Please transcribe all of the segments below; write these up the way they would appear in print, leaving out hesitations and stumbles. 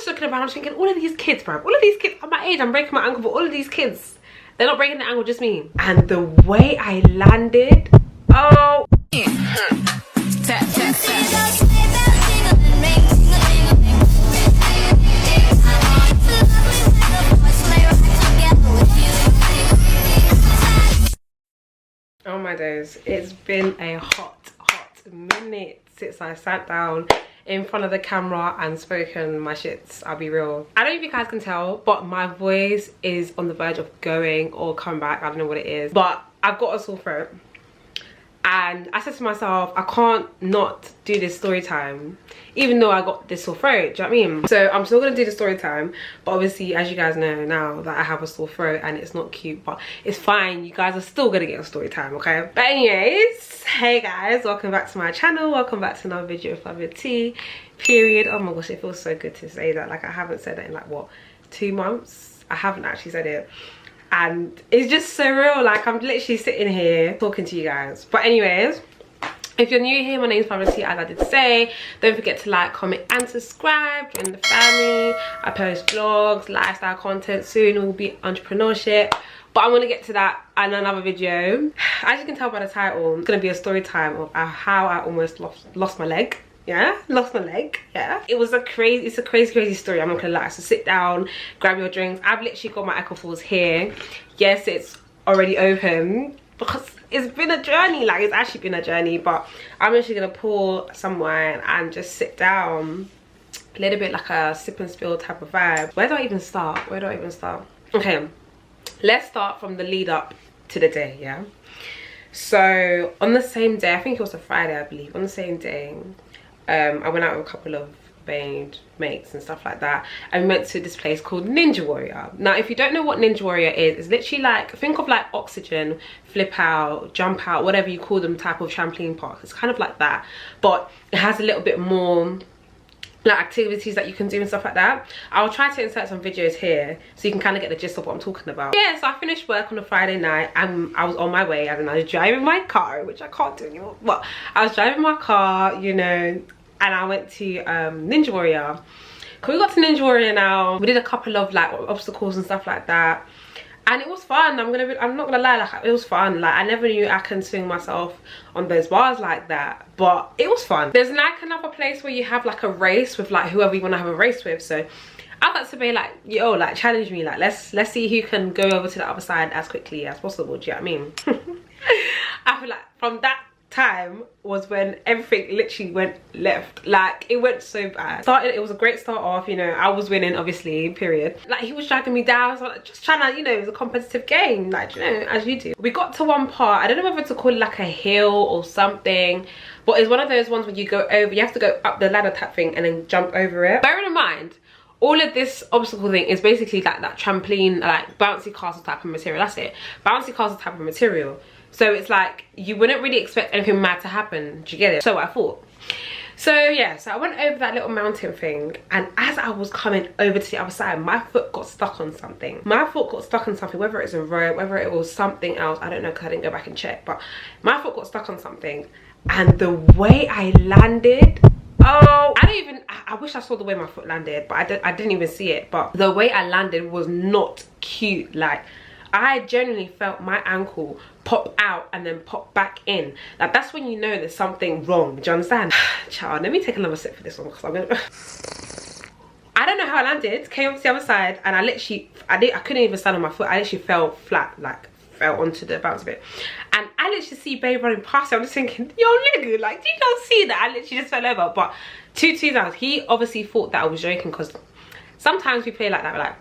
just looking around, I'm thinking, all of these kids, bro, all of these kids at my age, I'm breaking my ankle for all of these kids. They're not breaking the ankle, just me. And the way I landed, oh. Oh my days, it's been a hot minute since I sat down in front of the camera and spoken my shits. I'll be real. I don't know if you guys can tell, but my voice is on the verge of going or come back. I don't know what it is, but I've got a sore throat. And I said to myself, I can't not do this story time, even though I got this sore throat, do you know what I mean? So I'm still gonna do the story time, but obviously, as you guys know now that I have a sore throat and it's not cute, but it's fine. You guys are still gonna get a story time, okay? But anyways, hey guys, welcome back to my channel. Welcome back to another video of Flaviaatee, period. Oh my gosh, it feels so good to say that. Like, I haven't said it in like, what, 2 months? I haven't actually said it. And it's just surreal. Like, I'm literally sitting here talking to you guys. But anyways, if you're new here, my name's Flaviaatee, as I did say. Don't forget to like, comment and subscribe. Join the family. I post vlogs, lifestyle content. Soon it will be entrepreneurship, but I'm gonna get to that in another video. As you can tell by the title, it's gonna be a story time of how I almost lost my leg. Yeah, lost my leg. Yeah, it's a crazy story, I'm not gonna lie. So sit down, grab your drinks. I've literally got my alcohols here. Yes, it's already open because it's been a journey. Like, it's actually been a journey, but I'm actually gonna pour some wine and just sit down. A little bit like a sip and spill type of vibe. Where do I even start? Okay, let's start from the lead up to the day. Yeah, so on the same day, I think it was a Friday, I believe, on the same day, I went out with a couple of mates and stuff like that, and we went to this place called Ninja Warrior. Now, if you don't know what Ninja Warrior is, it's literally like, think of like Oxygen, Flip Out, Jump Out, whatever you call them, type of trampoline park. It's kind of like that, but it has a little bit more like activities that you can do and stuff like that. I'll try to insert some videos here so you can kind of get the gist of what I'm talking about. Yeah, so I finished work on a Friday night and I was on my way. I was driving my car, which I can't do anymore, but I was driving my car, you know, and I went to Ninja Warrior. We got to Ninja Warrior now. We did a couple of like obstacles and stuff like that, and it was fun. I'm not gonna lie, like, it was fun. Like, I never knew I can swing myself on those bars like that, but it was fun. There's like another place where you have like a race with like whoever you want to have a race with. So I got to be like, yo, like, challenge me, like, let's see who can go over to the other side as quickly as possible. Do you know what I mean? I feel like from that time was when everything literally went left. Like, it went so bad. It was a great start off, you know, I was winning, obviously, period. Like, he was dragging me down, so like, just trying to, you know, it was a competitive game, like, you know, as you do. We got to one part, I don't know whether to call it like a hill or something, but it's one of those ones where you go over, you have to go up the ladder type thing and then jump over it. Bearing in mind, all of this obstacle thing is basically like that trampoline, like bouncy castle type of material. That's it, bouncy castle type of material. So it's like, you wouldn't really expect anything mad to happen. Do you get it? So I thought. So yeah, so I went over that little mountain thing, and as I was coming over to the other side, my foot got stuck on something. Whether it's a rope, whether it was something else, I don't know, because I didn't go back and check, but my foot got stuck on something. And the way I landed, oh, I wish I saw the way my foot landed, but I didn't even see it. But the way I landed was not cute. Like, I genuinely felt my ankle pop out and then pop back in. Like, that's when you know there's something wrong. Do you understand? Child, let me take another sip for this one, because I don't know how I landed. Came up to the other side, and I couldn't even stand on my foot. I literally fell flat, like, fell onto the bounce bit. And I literally see Babe running past me. I'm just thinking, yo, nigga, like, do you not see that? I literally just fell over. But two times, he obviously thought that I was joking, because sometimes we play like that, like,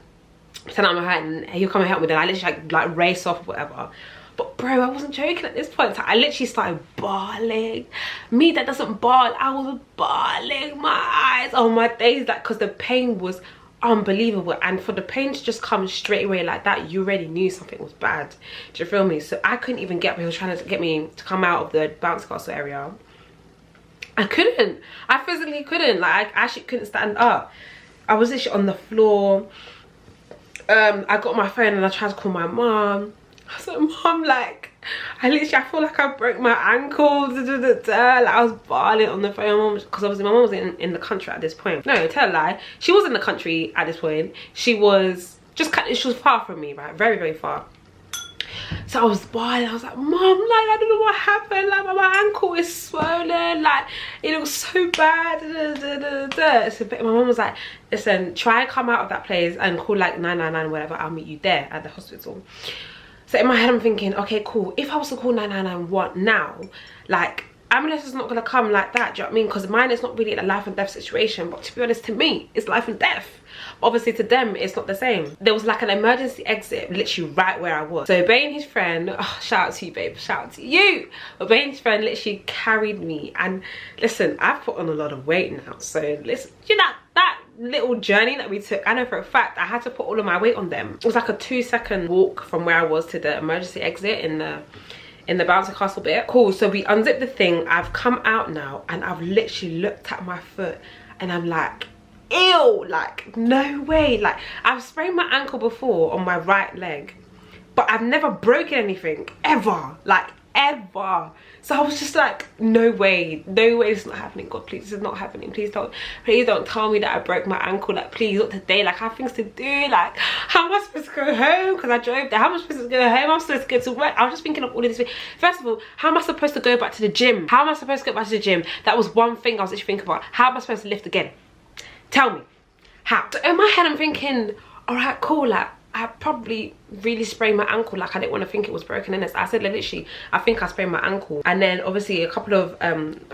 turn on my head and he'll come and help me, then I literally like race off or whatever. But bro, I wasn't joking at this point. I literally started bawling. Me that doesn't bawl, I was bawling my eyes. Oh my days, like, because the pain was unbelievable, and for the pain to just come straight away like that, you already knew something was bad. Do you feel me? So I couldn't even get, he was trying to get me to come out of the bounce castle area. I couldn't. I physically couldn't. Like, I actually couldn't stand up. I was literally on the floor. I got my phone and I tried to call my mom. I said, Mom, like, I feel like I broke my ankle. Like, I was bawling on the phone because obviously my mom was in the country at this point. No, tell a lie. She was in the country at this point. She was far from me, right? Very, very far. So I was bawling. I was like, Mom, like, I don't know what happened. Like, my ankle is swollen. Like, it looks so bad. So my mom was like, listen, try and come out of that place and call like 999, whatever. I'll meet you there at the hospital. So in my head, I'm thinking, okay, cool. If I was to call 999 now, like, ambulance is not gonna come like that. Do you know what I mean? Because mine is not really a life and death situation, but to be honest, to me, it's life and death. Obviously to them it's not the same. There was like an emergency exit literally right where I was. So Bay and his friend, oh, shout out to you, babe, shout out to you. But Bay and his friend literally carried me, and listen, I've put on a lot of weight now. So listen, you know that little journey that we took, I know for a fact I had to put all of my weight on them. It was like a 2-second walk from where I was to the emergency exit in the bouncy castle bit. Cool, so we unzipped the thing. I've come out now and I've literally looked at my foot and I'm like, ew, like, no way. Like, I've sprained my ankle before on my right leg, but I've never broken anything ever, like ever. So I was just like, no way, this is not happening. God, please, this is not happening. Please don't tell me that I broke my ankle. Like, please, not today. Like, I have things to do. Like, how am I supposed to go home? Because I drove there. How am I supposed to go home? I'm supposed to go to work. I was just thinking of all of this. First of all, how am I supposed to go back to the gym? How am I supposed to go back to the gym? That was one thing I was actually thinking about. How am I supposed to lift again? Tell me, how? So in my head, I'm thinking, all right, cool, like, I probably really sprained my ankle. Like, I didn't want to think it was broken in this. I said, literally, I think I sprained my ankle. And then obviously a couple of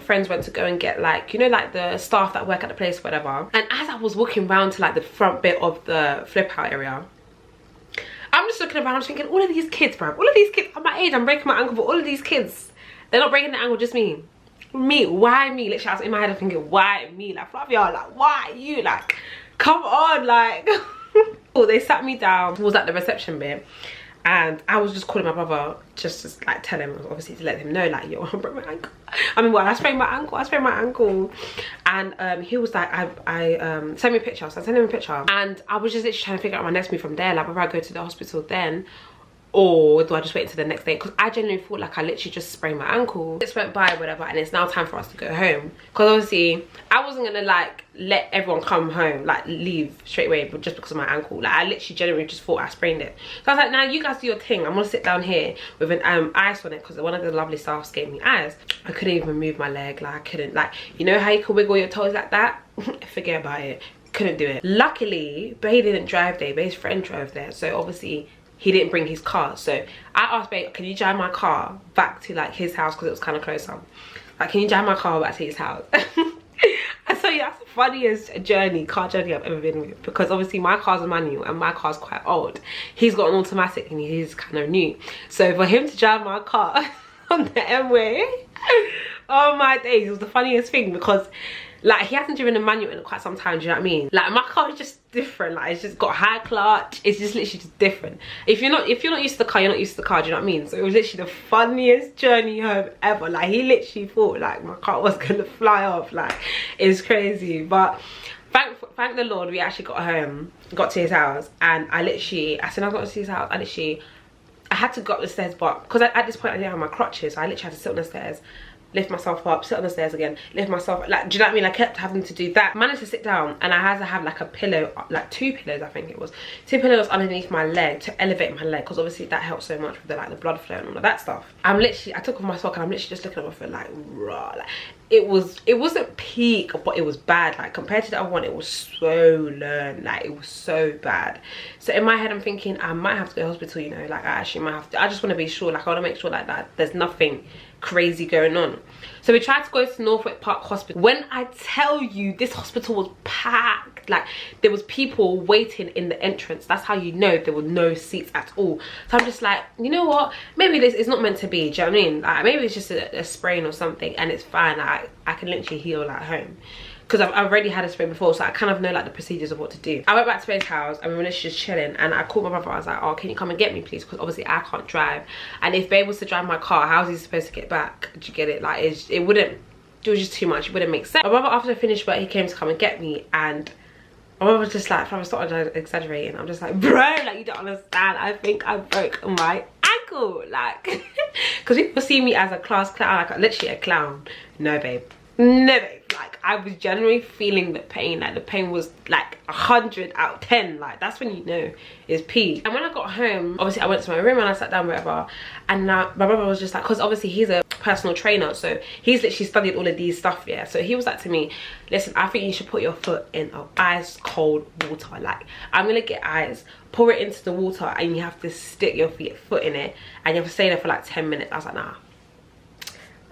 friends went to go and get, like, you know, like the staff that work at the place or whatever. And as I was walking around to like the front bit of the Flaviaa area, I'm just looking around, I'm thinking, all of these kids, bro, all of these kids at my age, I'm breaking my ankle, but all of these kids, they're not breaking the ankle, just me. Why me? Literally, I was in my head, I'm thinking, why me? Like, Flaviaa, like, why you? Like, come on, like. Well, they sat me down, was at the reception bit, and I was just calling my brother just to like tell him, obviously, to let him know, like, yo, I broke my ankle. I mean, well, I sprained my ankle. And he was like, send me a picture. So I sent him a picture, and I was just literally trying to figure out my next move from there. Like, whether I go to the hospital then, or do I just wait until the next day? Because I genuinely thought like I literally just sprained my ankle. This went by, whatever, and it's now time for us to go home. Because obviously I wasn't gonna like let everyone come home, like leave straight away, but just because of my ankle. Like, I literally genuinely just thought I sprained it. So I was like, now you guys do your thing. I'm gonna sit down here with an ice on it, because one of the lovely staffs gave me ice. I couldn't even move my leg. Like, I couldn't, like, you know how you can wiggle your toes like that? Forget about it. Couldn't do it. Luckily, Bay didn't drive there. Bay's friend drove there, so obviously he didn't bring his car. So I asked Babe, can you drive my car back to like his house, because it was kind of closer. Like, can you drive my car back to his house? I tell you, that's the funniest car journey I've ever been with, because obviously my car's a manual and my car's quite old. He's got an automatic and he's kind of new. So for him to drive my car on the M-way, oh my days, it was the funniest thing, because like, he hasn't driven a manual in quite some time, do you know what I mean? Like, my car is just different. Like, it's just got high clutch. It's just literally just different. If you're not used to the car, you're not used to the car, do you know what I mean? So it was literally the funniest journey home ever. Like, he literally thought like my car was gonna fly off. Like, it's crazy. But thank the Lord, we actually got home, got to his house, and as soon as I got to his house, I had to go up the stairs, but because at this point I didn't have my crutches, so I literally had to sit on the stairs, lift myself up, sit on the stairs again, lift myself, like, do you know what I mean? I kept having to do that. I managed to sit down, and I had to have like a pillow, like 2 pillows, I think it was. 2 pillows underneath my leg to elevate my leg, because obviously that helps so much with the, like, the blood flow and all of that stuff. I took off my sock and I'm literally just looking at my foot like, raw. Like, it wasn't peak, but it was bad. Like, compared to the other one, it was so low. Like, it was so bad. So in my head, I'm thinking I might have to go to the hospital, you know, like, I actually might have to. I just want to be sure, like, I want to make sure like that there's nothing crazy going on. So we tried to go to Northwick Park Hospital. When I tell you, this hospital was packed. Like, there was people waiting in the entrance. That's how you know there were no seats at all. So I'm just like, you know what, maybe this is not meant to be, do you know what I mean? Like, maybe it's just a sprain or something, and it's fine. Like, I can literally heal at home, because I've already had a sprain before, so I kind of know like the procedures of what to do. I went back to Babe's house and we were literally just chilling, and I called my brother. I was like, oh, can you come and get me please, because obviously I can't drive, and if Babe was to drive my car, how's he supposed to get back? Do you get it? Like, it was just too much. It wouldn't make sense. My brother, after I finished work, he came to come and get me, and my brother was just like, I started exaggerating. I'm just like, bro, like, you don't understand, I think I broke my ankle. ankle, like, because people see me as a class clown, like literally a clown. No babe, no babe. Like, I was genuinely feeling the pain. Like, the pain was like 100 out of 10. Like, that's when you know it's peak. And when I got home, obviously I went to my room and I sat down, whatever, and now my brother was just like, because obviously he's a personal trainer, so he's literally studied all of these stuff, yeah. So he was like to me, listen, I think you should put your foot in ice cold water. Like, I'm gonna get ice, pour it into the water, and you have to stick your foot in it, and you have to stay there for like 10 minutes. I was like,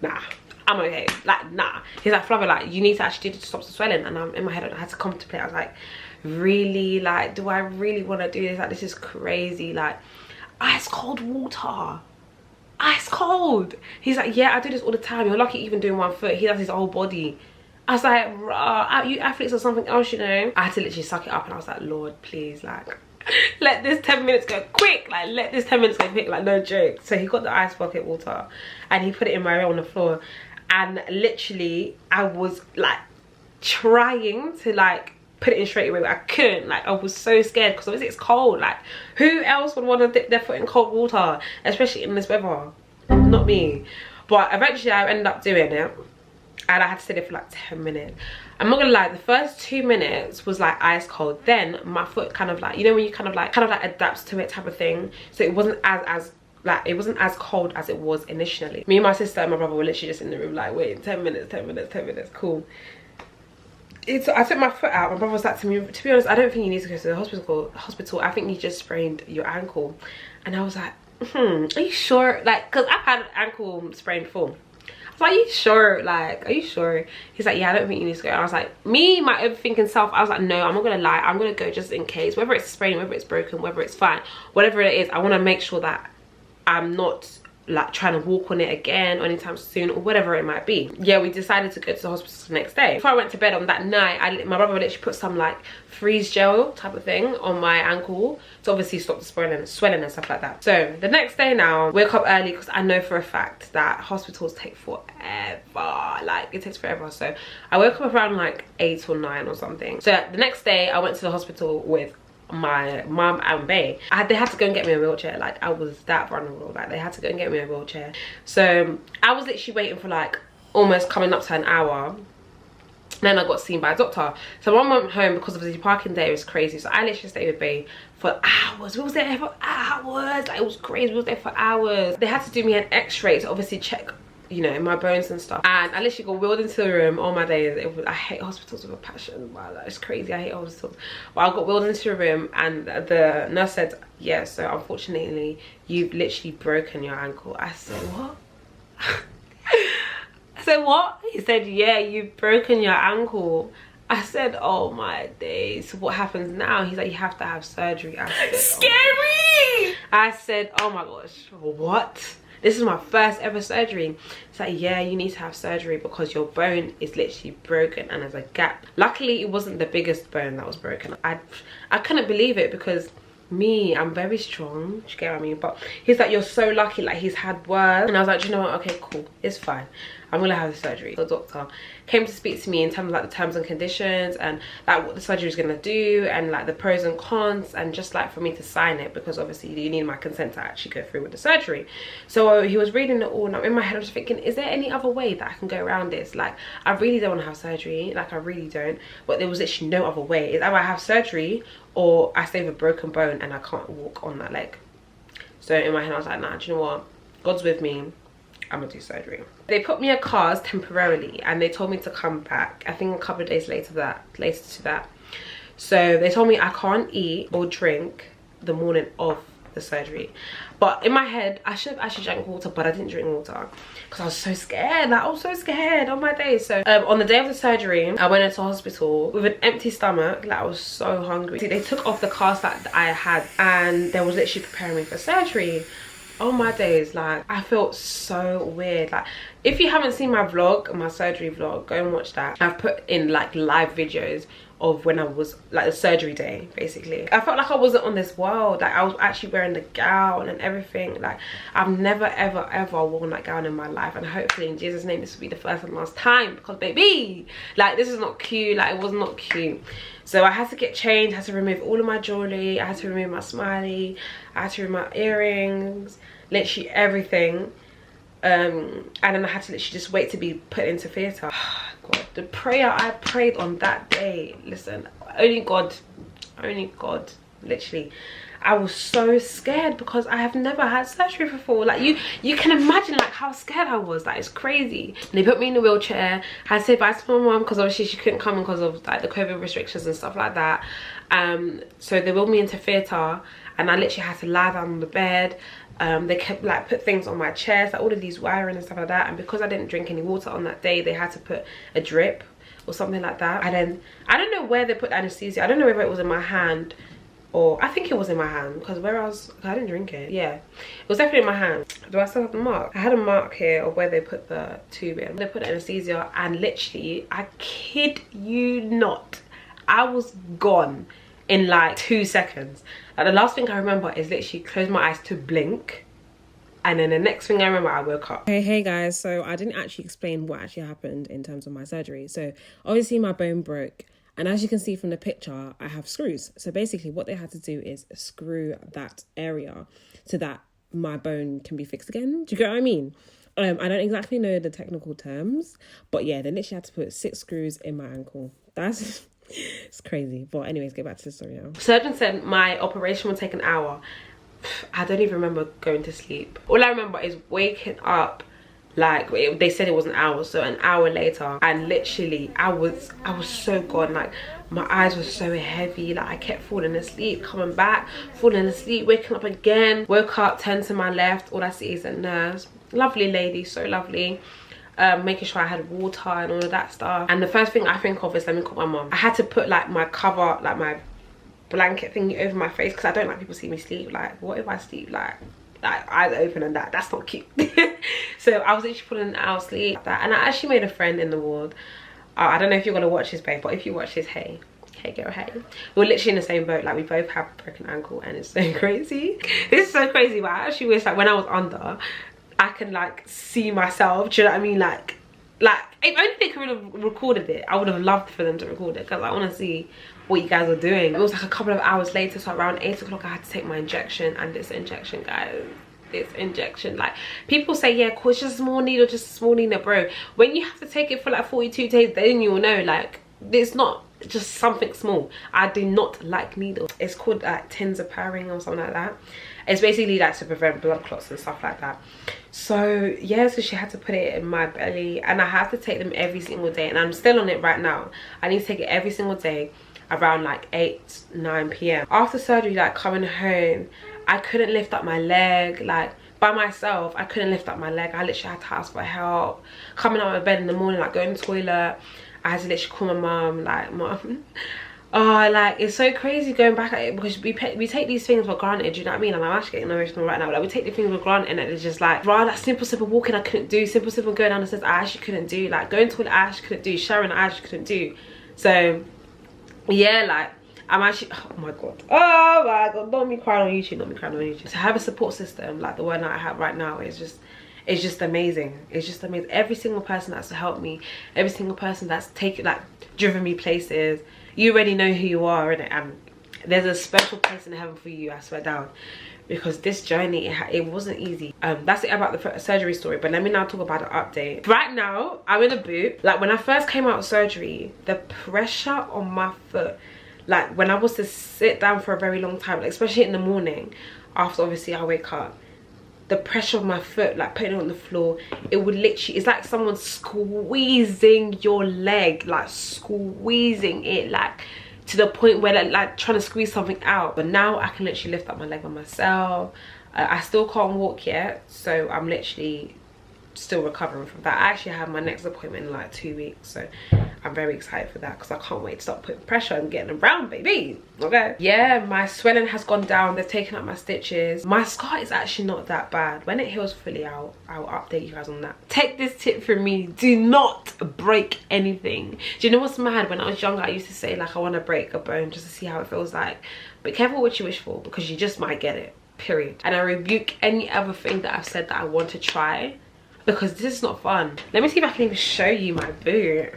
nah, I'm okay. Like, nah. He's like, Flavia, like, you need to actually do it to stop the swelling. And I'm in my head, I had to contemplate. I was like, really? Like, do I really want to do this? Like, this is crazy. Like, ice cold water, ice cold. He's like, yeah, I do this all the time. You're lucky even doing one foot. He does his whole body. I was like, rah, you athletes or something else, you know. I had to literally suck it up, and I was like, Lord, please, like, let this 10 minutes go quick. Like, let this 10 minutes go quick. Like, no joke. So he got the ice bucket water and he put it in my room on the floor. And literally, I was like trying to like put it in straight away, but I couldn't. Like, I was so scared because obviously it's cold. Like, who else would want to dip their foot in cold water, especially in this weather? Not me. But eventually I ended up doing it, and I had to sit there for like 10 minutes. I'm not gonna lie, the first 2 minutes was like ice cold. Then my foot kind of like, you know when you kind of like adapts to it type of thing. So it wasn't it wasn't as cold as it was initially. Me and my sister and my brother were literally just in the room like, wait, 10 minutes, 10 minutes, 10 minutes, cool. I took my foot out. My brother was like to me, to be honest, I don't think you need to go to the hospital. I think you just sprained your ankle. And I was like, are you sure? Like, because I've had an ankle sprain before. I was like, are you sure? Like, are you sure? He's like, yeah, I don't think you need to go. And I was like, me, my overthinking self, I was like, no, I'm not gonna lie, I'm gonna go just in case. Whether it's sprained, whether it's broken, whether it's fine, whatever it is, I want to make sure that I'm not like trying to walk on it again or anytime soon, or whatever it might be. Yeah, we decided to go to the hospital the next day. Before I went to bed on that night, my brother literally put some like freeze gel type of thing on my ankle to obviously stop the swelling and stuff like that. So the next day now, wake up early because I know for a fact that hospitals take forever. Like, it takes forever. So I woke up around like 8 or 9 or something. So the next day I went to the hospital with my mum and bae. They had to go and get me a wheelchair. Like, I was that vulnerable. Like, they had to go and get me a wheelchair. So I was literally waiting for like almost coming up to an hour. Then I got seen by a doctor. So I went home because of the parking day was crazy. So I literally stayed with bae for hours. We was there for hours. Like, it was crazy. We was there for hours. They had to do me an x-ray to obviously check, you know, my bones and stuff. And I literally got wheeled into the room all my days. I hate hospitals with a passion. Wow, that is crazy. I hate hospitals. But I got wheeled into the room, and the nurse said, yeah, so unfortunately you've literally broken your ankle. I said, what? I said, what? He said, yeah, you've broken your ankle. I said, oh my days, what happens now? He's like, you have to have surgery. I said, scary. Oh. I said, oh my gosh, what? This is my first ever surgery. It's like, yeah, you need to have surgery because your bone is literally broken and there's a gap. Luckily, it wasn't the biggest bone that was broken. I couldn't believe it because me, I'm very strong. Do you get what I mean? But he's like, you're so lucky. Like, he's had worse. And I was like, you know what? Okay, cool. It's fine. I'm gonna have the surgery. The doctor came to speak to me in terms of like the terms and conditions and like what the surgery is gonna do and like the pros and cons, and just like for me to sign it because obviously you need my consent to actually go through with the surgery. So he was reading it all, and in my head I was thinking, is there any other way that I can go around this? Like, I really don't want to have surgery. Like, I really don't. But there was actually no other way. It's either I have surgery or I stay with a broken bone and I can't walk on that leg. So in my head I was like, nah, do you know what? God's with me. I'm gonna do surgery. They put me in cast temporarily and they told me to come back, I think a couple of days later to that. So they told me I can't eat or drink the morning of the surgery. But in my head, I should drink water, but I didn't drink water because I was so scared. Like, I was so scared on my day. So on the day of the surgery, I went into hospital with an empty stomach. Like, I was so hungry. See, they took off the cast that I had and they was literally preparing me for surgery. Oh my days, like, I felt so weird. Like, if you haven't seen my vlog, my surgery vlog, go and watch that. I've put in like live videos of when I was like the surgery day. Basically I felt like I wasn't on this world. Like I was actually wearing the gown and everything. Like I've never ever worn that gown in my life, and hopefully in Jesus' name this will be the first and last time, because baby, like this is not cute. Like it was not cute. So I had to get changed, I had to remove all of my jewelry, I had to remove my smiley, I had to remove my earrings, literally everything. And then I had to literally just wait to be put into theatre. God, the prayer I prayed on that day, listen, only God, literally. I was so scared because I have never had surgery before. Like you can imagine like how scared I was. Like it's crazy. And they put me in a wheelchair. I had to say bye to my mum because obviously she couldn't come because of like the COVID restrictions and stuff like that. So they wheeled me into theatre, and I literally had to lie down on the bed. They kept like put things on my chest, like all of these wiring and stuff like that. And because I didn't drink any water on that day, they had to put a drip or something like that. And then I don't know where they put the anesthesia. I don't know whether it was in my hand, or I think it was in my hand, because I didn't drink it. Yeah, it was definitely in my hand. Do I still have the mark? I had a mark here of where they put the tube in. They put the anesthesia, and literally, I kid you not, I was gone in like 2 seconds. Like the last thing I remember is literally close my eyes to blink, and then the next thing I remember, I woke up. Hey guys, so I didn't actually explain what actually happened in terms of my surgery. So obviously my bone broke, and as you can see from the picture, I have screws. So basically what they had to do is screw that area so that my bone can be fixed again. Do you get what I mean? I don't exactly know the technical terms, but yeah, they literally had to put 6 screws in my ankle. That's it's crazy. But anyways, get back to the story now. Surgeon said my operation would take an hour. I don't even remember going to sleep. All I remember is waking up, like they said it was an hour, so an hour later, and literally I was so gone. Like my eyes were so heavy, like I kept falling asleep, coming back, falling asleep, waking up again. Woke up, turned to my left, all I see is a nurse, lovely lady, so lovely, making sure I had water and all of that stuff. And the first thing I think of is, let me call my mom. I had to put like my cover, like my blanket thingy over my face, because I don't like people see me sleep. Like what if I sleep like eyes open and that's not cute. So I was literally pulling out sleep like that. And I actually made a friend in the ward. I don't know if you're gonna watch this, babe, but if you watch this, hey girl, hey. We're literally in the same boat. Like we both have a broken ankle, and it's so crazy. This is so crazy, but I actually wish like when I was under, I can like see myself. Do you know what I mean? Like if only they could have recorded it, I would have loved for them to record it, because I want to see what you guys are doing. It was like a couple of hours later, so around 8 o'clock I had to take my injection. And this injection, guys, this injection, like people say, yeah, cool, it's just a small needle, just a small needle, bro. When you have to take it for like 42 days, then you will know, like it's not just something small. I do not like needles. It's called like tinzaparing or something like that. It's basically like to prevent blood clots and stuff like that. So yeah, so she had to put it in my belly, and I have to take them every single day, and I'm still on it right now. I need to take it every single day around like 8-9 p.m. After surgery, like coming home, I couldn't lift up my leg, like by myself. I couldn't lift up my leg. I literally had to ask for help. Coming out of bed in the morning, like going to the toilet, I had to literally call my mum, like, mum. Oh, like it's so crazy going back at it, because we take these things for granted. Do you know what I mean? I'm actually getting emotional right now. Like we take the things for granted, and it's just like, right, that simple walking I couldn't do, simple going down the stairs I actually couldn't do, like going to the toilet I actually couldn't do, showering I actually couldn't do. So yeah, like I'm actually, oh my god, not me crying on YouTube, to have a support system like the one that I have right now is just, it's just amazing. It's just amazing. Every single person that's helped me, every single person that's taken, like driven me places, you already know who you are, innit? And there's a special place in heaven for you, I swear down, because this journey, it wasn't easy. That's it about the surgery story, but let me now talk about the update. Right now I'm in a boot. Like when I first came out of surgery, the pressure on my foot, like when I was to sit down for a very long time, like especially in the morning after obviously I wake up, the pressure of my foot, like putting it on the floor, it would literally, it's like someone squeezing your leg, like squeezing it, like to the point where like trying to squeeze something out. But now I can literally lift up my leg by myself. I still can't walk yet, so I'm literally still recovering from that. I actually have my next appointment in like 2 weeks, so I'm very excited for that because I can't wait to start putting pressure and getting around, baby. Okay, yeah, my swelling has gone down. They've taken out my stitches. My scar is actually not that bad. When it heals fully, I'll update you guys on that. Take this tip from me: do not break anything. Do you know what's mad? When I was younger, I used to say like, I want to break a bone just to see how it feels like. But careful what you wish for, because you just might get it, period. And I rebuke any other thing that I've said that I want to try, because this is not fun. Let me see if I can even show you my boot.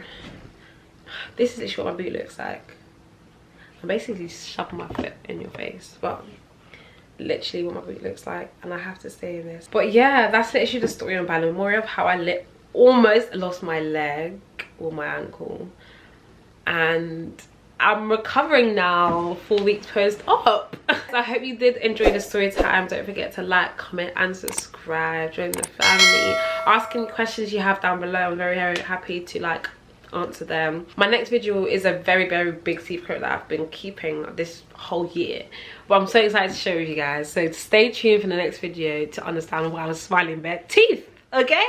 This is literally what my boot looks like. I'm basically shoving my foot in your face, but literally what my boot looks like, and I have to stay in this. But yeah, that's literally the story on Bali Memorial of how I almost lost my leg or my ankle, and I'm recovering now 4 weeks post-op. So I hope you did enjoy the story time. Don't forget to like, comment and subscribe. Join the family. Ask any questions you have down below. I'm very, very happy to like answer them. My next video is a very, very big secret that I've been keeping this whole year, but I'm so excited to share with you guys. So stay tuned for the next video to understand why I was smiling bare teeth, okay?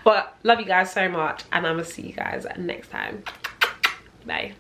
But love you guys so much, and I'm gonna see you guys next time. Bye.